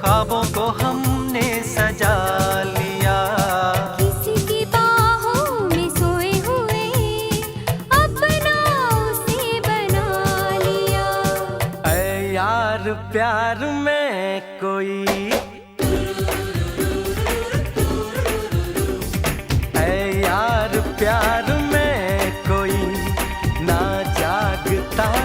ख्वाबों को हमने सजा लिया। किसी की बाहों में सोए हुए अपना उसे बना लिया। ऐ यार प्यार में कोई, ऐ यार प्यार